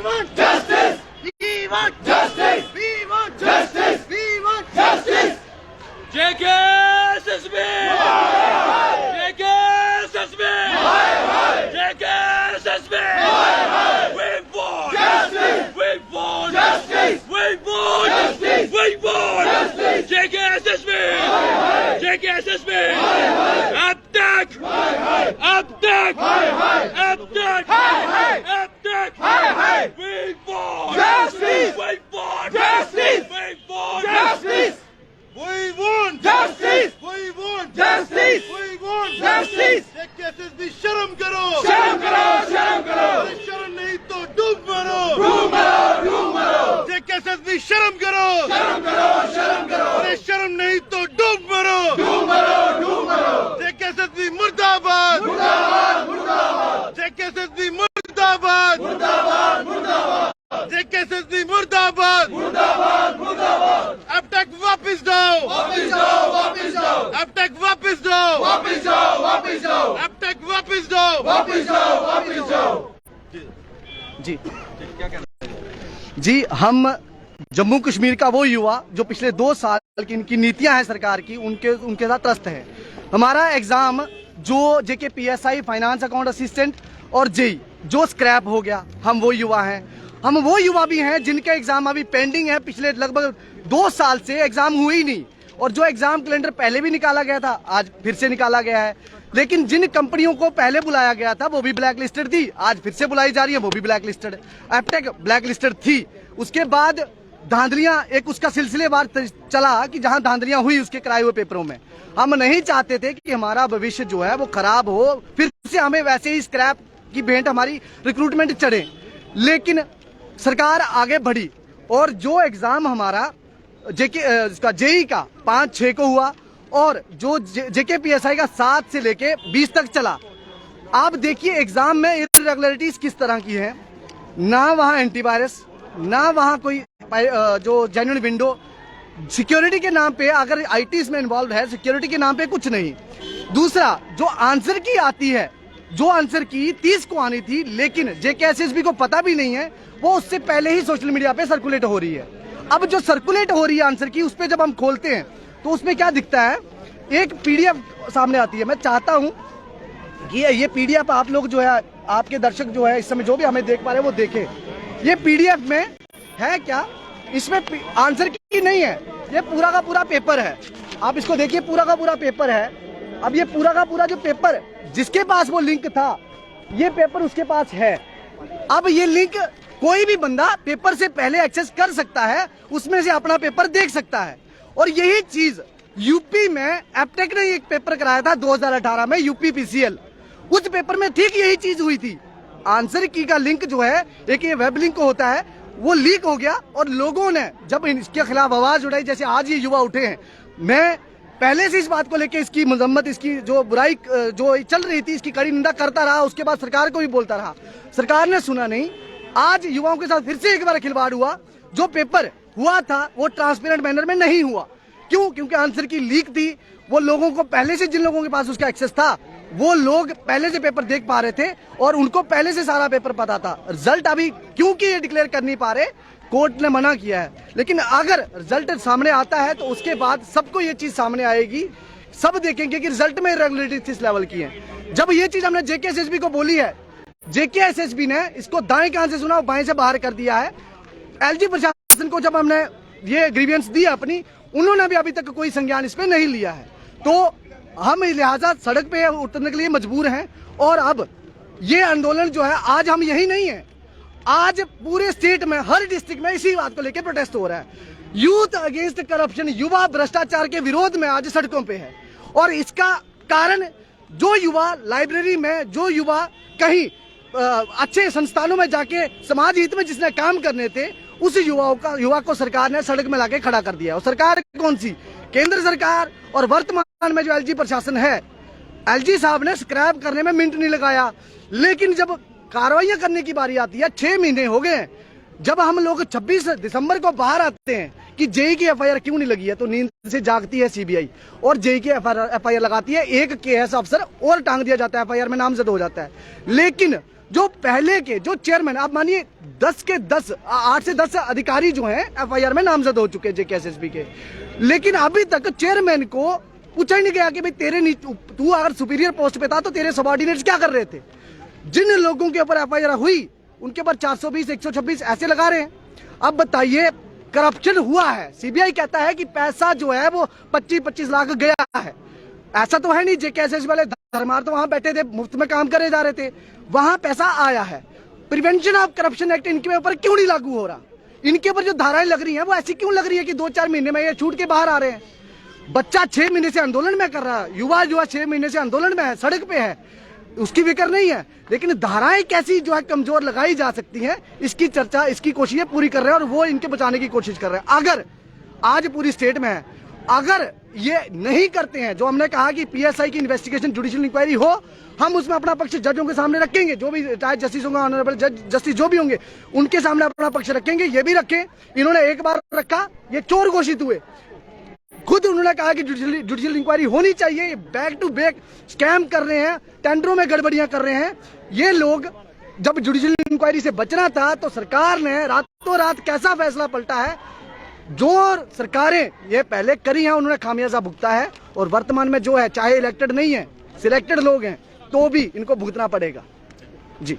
want justice. We want justice. We want justice. We want justice. JKSSB! JKSSB! JKSSB! We want justice! We want justice! We want justice! We want justice! JKSSB! JKSSB! अब तक! अब तक! अब तक! अब तक! We want Justice! We want Justice! We want Justice. We want Justice. We want Justice. We want Justice. JKSSB शर्म करो शर्म करो, शर्म करो। अरे शर्म नहीं तो डूब मरो डूब मरो, डूब मरो। JKSSB शर्म करो शर्म करो, शर्म करो। अरे शर्म नहीं तो डूब मरो डूब मरो, डूब मरो। JKSSB मुर्दाबाद मुर्दाबाद, मुर्दाबाद। JKSSB मुर्दाबाद मुर्दाबाद, मुर्दाबाद। JKSSB मुर्दाबाद मुर्दाबाद, मुर्दाबाद। अब तक वापस जाओ वापिस जाओ, वापिस जाओ। अब तक वापस जाओ वापिस जाओ, वापिस जाओ। अब तक वापस जाओ वापिस जाओ, वापिस जाओ। जी हम जम्मू कश्मीर का वो युवा जो पिछले 2 साल की इनकी नीतियां हैं सरकार की उनके साथ त्रस्त है। हमारा एग्जाम जो जेके पीएसआई फाइनेंस अकाउंट असिस्टेंट और जेई जो स्क्रैप हो गया, हम वो युवा हैं। हम वो युवा भी हैं जिनके एग्जाम अभी पेंडिंग है। पिछले लगभग 2 साल से एग्जाम हुए ही नहीं, और जो एग्जाम कैलेंडर पहले भी निकाला गया था आज फिर से निकाला गया है। लेकिन जिन कंपनियों को पहले बुलाया गया था वो भी ब्लैक लिस्टेड थी, आज फिर से बुलाई जा रही है, वो भी black listed. Aptech black listed थी, उसके बाद धांधलियां एक उसका सिलसिलेवार चला कि जहां धांधलियां हुई उसके कराए हुए पेपरों में। हम नहीं चाहते थे कि हमारा भविष्य जो है वो खराब हो, फिर से हमें वैसे ही स्क्रैप की भेंट हमारी रिक्रूटमेंट चढ़े। लेकिन सरकार आगे बढ़ी और जो एग्जाम हमारा जेई का 5-6 को हुआ और जो जेके पीएसआई का 7 से लेके 20 तक चला। आप देखिए एग्जाम में इरेगुलरिटीज किस तरह की है, ना वहां एंटीवायरस, ना वहां कोई जो जेन्युइन विंडो। सिक्योरिटी के नाम पे अगर आईटी इसमें इन्वॉल्व है, सिक्योरिटी के नाम पे कुछ नहीं। दूसरा जो आंसर की आती है, जो आंसर की 30 को आनी थी लेकिन जेकेएसएसबी को पता भी नहीं है, वो उससे पहले ही सोशल मीडिया पे सर्कुलेट हो रही है। अब जो सर्कुलेट हो रही है आंसर की, उस पे जब हम खोलते हैं तो उसमें क्या दिखता है, एक पीडीएफ सामने आती है। मैं चाहता हूं कि ये पीडीएफ आप लोग जो है, आपके दर्शक जो है इस समय जो भी हमें देख पा रहे हैं वो देखें। ये पीडीएफ में है क्या, इसमें आंसर की नहीं है, ये पूरा का पूरा पेपर है। आप इसको देखिए, पूरा का पूरा पेपर है। अब ये पूरा का पूरा जो पेपर जिसके पास वो लिंक था, ये पेपर उसके पास है। अब ये लिंक कोई भी बंदा पेपर से पहले एक्सेस कर सकता है, उसमें से अपना पेपर देख सकता है। और यही चीज यूपी में एपटेक ने एक पेपर कराया था 2018 में, यूपी पीसीएल। उस पेपर में ठीक यही चीज हुई थी। आंसर की का लिंक जो है, एक ये वेब लिंक होता है, वो लीक हो गया और लोगों ने जब इसके खिलाफ आवाज उठाई, जैसे आज ये युवा उठे हैं। मैं पहले से इस बात को लेकर इसकी मजम्मत, इसकी जो बुराई जो चल रही थी, इसकी कड़ी निंदा करता रहा। उसके बाद सरकार को भी बोलता रहा, सरकार ने सुना नहीं। आज युवाओं के साथ फिर से एक बार खिलवाड़ हुआ। जो पेपर हुआ था वो ट्रांसपेरेंट मैनर में नहीं हुआ। क्यों? क्योंकि आंसर की लीक थी। वो लोगों को पहले से, जिन लोगों के पास उसका एक्सेस था, वो लोग पहले से पेपर देख पा रहे थे और उनको पहले से सारा पेपर पता था। रिजल्ट अभी क्योंकि ये डिक्लेयर कर नहीं पा रहे, कोर्ट ने मना किया है। लेकिन अगर रिजल्ट सामने आता है तो उसके बाद सबको ये चीज सामने आएगी, सब देखेंगे कि रिजल्ट में इरेगुलरिटी किस लेवल की है। जब ये चीज हमने जेकेएसएसबी को बोली है, जेकेएसएसबी ने इसको दाएं कान से सुना, बाएं से बाहर कर दिया है। एलजी प्रशासन को जब हमने ये ग्रीवियंस दी अपनी, उन्होंने भी अभी तक कोई संज्ञान इस पे नहीं लिया है। तो हम लिहाजा सड़क पे उतरने के लिए मजबूर हैं। और अब ये आंदोलन जो है, आज हम यही नहीं है, आज पूरे स्टेट में हर डिस्ट्रिक्ट में इसी बात को लेकर प्रोटेस्ट हो रहा है। यूथ अगेंस्ट करप्शन, युवा भ्रष्टाचार के विरोध में आज सड़कों पे है। और इसका कारण जो युवा लाइब्रेरी में, जो युवा कहीं अच्छे संस्थानों में जाके समाज हित में जिसने काम करने थे, उस युवा को सरकार ने सड़क में लाके खड़ा कर दिया। और सरकार कौन सी? केंद्र सरकार। और वर्तमान में जो एलजी प्रशासन है, एलजी साहब ने स्क्रैप करने में मिनट नहीं लगाया। लेकिन जब कार्रवाइयां करने की बारी आती है, 6 महीने हो गए जब हम लोग 26 दिसंबर को बाहर आते हैं कि जेई की एफआईआर क्यों नहीं लगी है, तो नींद से जागती है सीबीआई और जेई की एफआईआर लगाती है। एक केएस अफसर और टांग दिया जाता है, एफआईआर में नामजद हो जाता है। लेकिन जो पहले के जो चेयरमैन, आप मानिए 10 के 10, 8 से 10 अधिकारी जो हैं एफआईआर में नामजद हो चुके हैं जेकेएसएसबी के, लेकिन अभी तक चेयरमैन को पूछा ही नहीं गया कि भाई तेरे तू अगर सुपीरियर पोस्ट पे था तो तेरे सबॉर्डिनेट्स क्या कर रहे थे। जिन लोगों के ऊपर एफआईआर हुई उनके ऊपर 420, 126 ऐसे लगा रहे हैं। अब बताइए, करप्शन हुआ है, सीबीआई कहता है कि पैसा जो है वो 25-25 लाख गया है। ऐसा तो है नहीं, जेकेएसएस वाले धर्मार्थ वहां बैठे थे, मुफ्त में काम करे जा रहे थे, वहां पैसा आया है। प्रिवेंशन ऑफ करप्शन एक्ट इनके ऊपर क्यों नहीं लागू हो रहा? इनके ऊपर जो धाराएं लग रही हैं वो ऐसी क्यों लग रही है कि 2-4 महीने में ये छूट के बाहर आ रहे हैं। बच्चा 6 महीने से आंदोलन में कर रहा है, युवा 6 महीने से आंदोलन में है, सड़क पे है, उसकी फिक्र नहीं है। लेकिन धाराएं कैसी जो है कमजोर लगाई जा सकती हैं, इसकी चर्चा, इसकी कोशिशें पूरी कर रहे हैं और वो इनके बचाने की कोशिश कर रहे हैं। अगर आज पूरी स्टेट में है, अगर ये नहीं करते हैं, जो हमने कहा कि पीएसआई की इन्वेस्टिगेशन, जुडिशियल इंक्वायरी हो, हम उसमें अपना पक्ष जजों के सामने रखेंगे, जो भी रिटायर्ड जस्टिस होंगे, ऑनरेबल जस्टिस जो भी होंगे उनके सामने अपना पक्ष रखेंगे। ये भी रखें, इन्होंने एक बार रखा, ये चोर घोषित हुए, खुद उन्होंने कहा कि जुडिशियल इंक्वायरी होनी चाहिए। बैक टू बैक स्कैम कर रहे हैं, टेंडरों में गड़बड़ियां कर रहे हैं ये लोग। जब जुडिशियल इंक्वायरी से बचना था तो सरकार ने रातों रात कैसा फैसला पलटा है। जो सरकारें ये पहले करी हैं उन्होंने खामियाजा भुगता है, और वर्तमान में जो है, चाहे इलेक्टेड नहीं है, सिलेक्टेड लोग हैं, तो भी इनको भुगतना पड़ेगा। जी,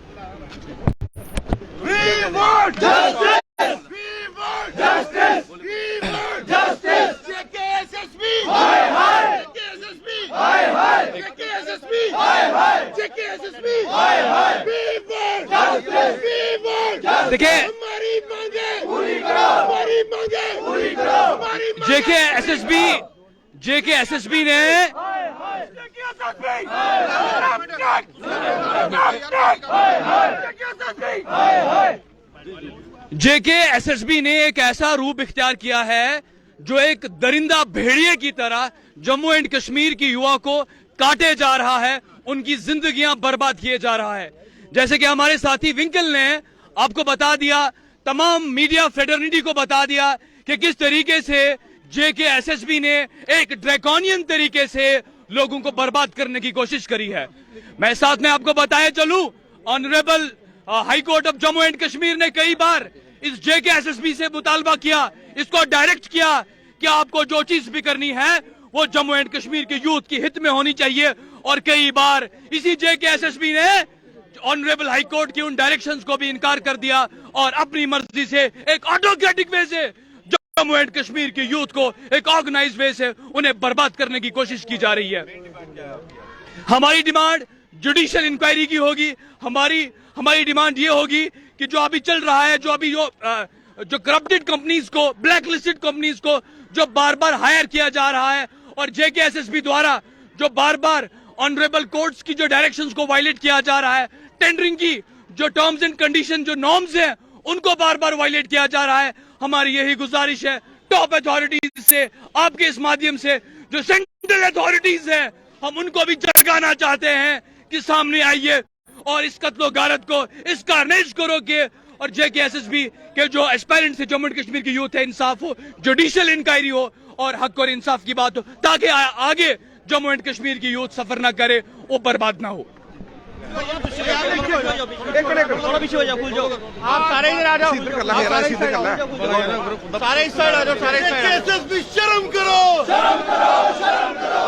We want justice! We want justice! We want justice! JKSSB! Hi hi! JKSSB! Hi hi! JKSSB! Hi hi! JKSSB! Hi hi! We want justice! We want justice! देखिए, हमारी मांगे पूरी करो! हमारी मांगे पूरी करो! हमारी जेकेएसएसबी ने जेकेएसएसबी ने एक ऐसा रूप इख्तियार किया है जो एक दरिंदा भेड़िए की तरह जम्मू एंड कश्मीर की युवा को काटे जा रहा है, उनकी जिंदगियां बर्बाद किए जा रहा है। जैसे कि हमारे साथी विंकल ने आपको बता दिया, तमाम मीडिया फ्रेटर्निटी को बता दिया कि किस तरीके से जेकेएसएसबी ने एक ड्रैकोनियन तरीके से लोगों को बर्बाद करने की कोशिश करी है। मैं साथ में आपको बताया चलूं, honourable high court of Jammu and Kashmir ने कई बार इस जेकेएसएसबी से मुतालबा किया, इसको डायरेक्ट किया कि आपको जो चीज भी करनी है वो जम्मू एंड कश्मीर के यूथ की हित में होनी चाहिए। और कई बार इसी जेकेएसएसबी ने ऑनरेबल हाई कोर्ट की उन डायरेक्शंस को भी इनकार कर दिया और अपनी मर्जी से एक ऑटोक्रेटिक वे से जम्मू एंड कश्मीर के यूथ को एक ऑर्गेनाइज्ड वे से उन्हें बर्बाद करने की कोशिश की जा रही है। हमारी डिमांड जुडिशियल इंक्वायरी की होगी। हमारी डिमांड ये होगी कि जो अभी चल रहा है, जो करप्टेड कंपनीज को, ब्लैक लिस्टेड कंपनीज को जो बार बार हायर किया जा रहा है, और जेकेएसएसबी द्वारा जो बार बार ऑनरेबल कोर्ट्स की जो डायरेक्शंस को वायलेट किया जा रहा है, टेंडरिंग की जो टर्म्स एंड कंडीशन, जो नॉर्म्स हैं, उनको बार बार वायलेट किया जा रहा है। हमारी यही गुजारिश है टॉप अथॉरिटीज से, आपके इस माध्यम से, जो सेंट्रल अथॉरिटीज हैं, हम उनको भी जगाना चाहते हैं कि सामने आइए और इस कत्लो गारत को, इस कारनेज को रोके, और जेकेएसएसबी के जो एस्पायरेंट्स है जम्मू एंड कश्मीर की यूथ है, इंसाफ हो, जुडिशियल इंक्वायरी हो और हक और इंसाफ की बात हो, ताकि आगे जम्मू एंड कश्मीर की यूथ सफर ना करे, वो बर्बाद ना हो। आप सारे इधर आ जाओ, सारे इस साइड आ जाओ, सारे शर्म करो, शर्म करो, शर्म करो।